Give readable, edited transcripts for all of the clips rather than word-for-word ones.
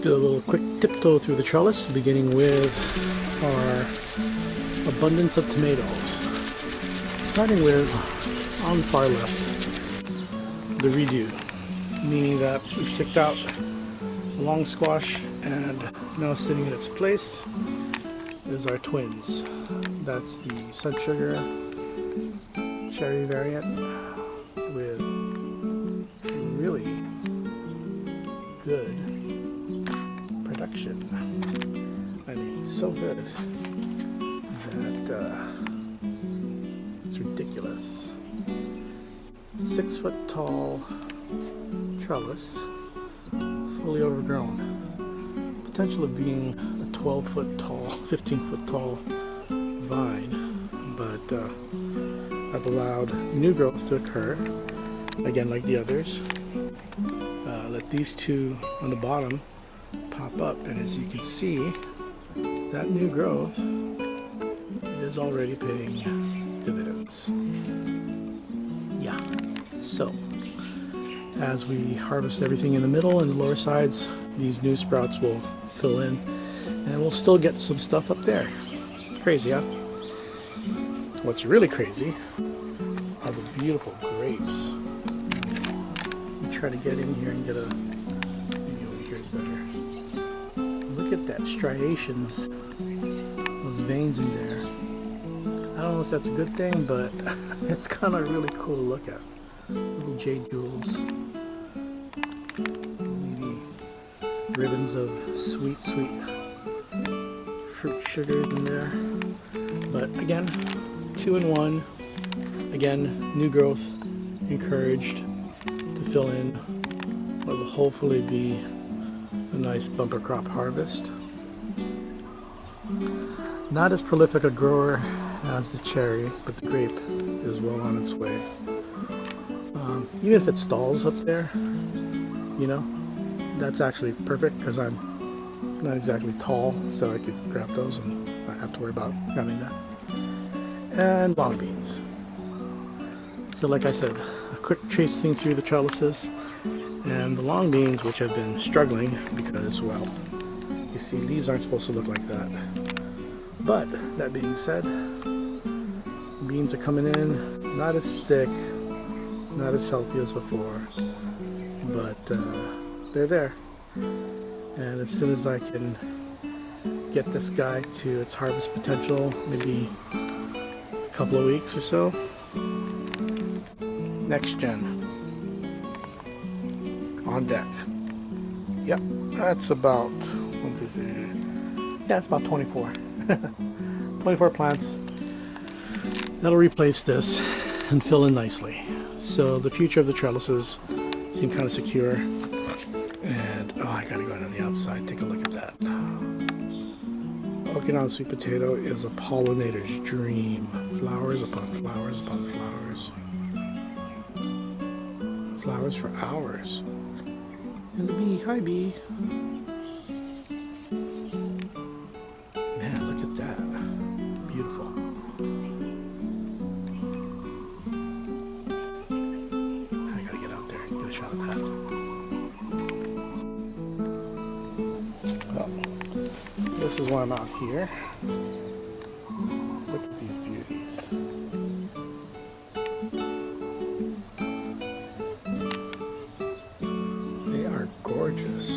Do a little quick tiptoe through the trellis, beginning with our abundance of tomatoes. Starting with, on the far left, the redo, meaning that we've kicked out the long squash and now sitting in its place is our twins. That's the sun sugar cherry variant with really good production. I mean, so good that it's ridiculous. 6 foot tall trellis, fully overgrown. Potential of being a 12 foot tall, 15 foot tall vine, but I've allowed new growth to occur, again like the others. Let these two on the bottom pop up, and as you can see, that new growth is already paying dividends. Yeah, so as we harvest everything in the middle and the lower sides, these new sprouts will fill in, and we'll still get some stuff up there. Crazy, huh? What's really crazy are the beautiful grapes. Try to get in here and get a, maybe over here is better. Look at that, striations, those veins in there. I don't know if that's a good thing, but it's kind of really cool to look at. Little jade jewels, maybe ribbons of sweet fruit sugars in there. But again, 2 in 1. Again, new growth encouraged to fill in what will hopefully be a nice bumper crop harvest. Not as prolific a grower as the cherry, but the grape is well on its way. Even if it stalls up there, you know, that's actually perfect because I'm not exactly tall, so I could grab those and not have to worry about grabbing that. And long beans. So like I said, a quick tracing through the trellises, and the long beans, which have been struggling because, well, you see, leaves aren't supposed to look like that. But that being said, beans are coming in, not as thick, not as healthy as before, but they're there. And as soon as I can get this guy to its harvest potential, maybe a couple of weeks or so, next gen on deck. Yep, that's about 1, 2, 3. Yeah, it's about 24. 24 plants. That'll replace this and fill in nicely. So the future of the trellises seem kind of secure. And oh, I gotta go on the outside. Take a look at that. Okinawan sweet potato is a pollinator's dream. Flowers upon flowers upon flowers. Flowers for hours. And the bee, hi bee. Man, look at that. Beautiful. I gotta get out there and get a shot of that. Well, this is why I'm out here. Look at these beauties. Gorgeous.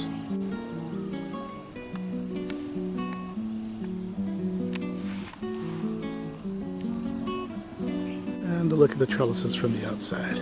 And a look at the trellises from the outside.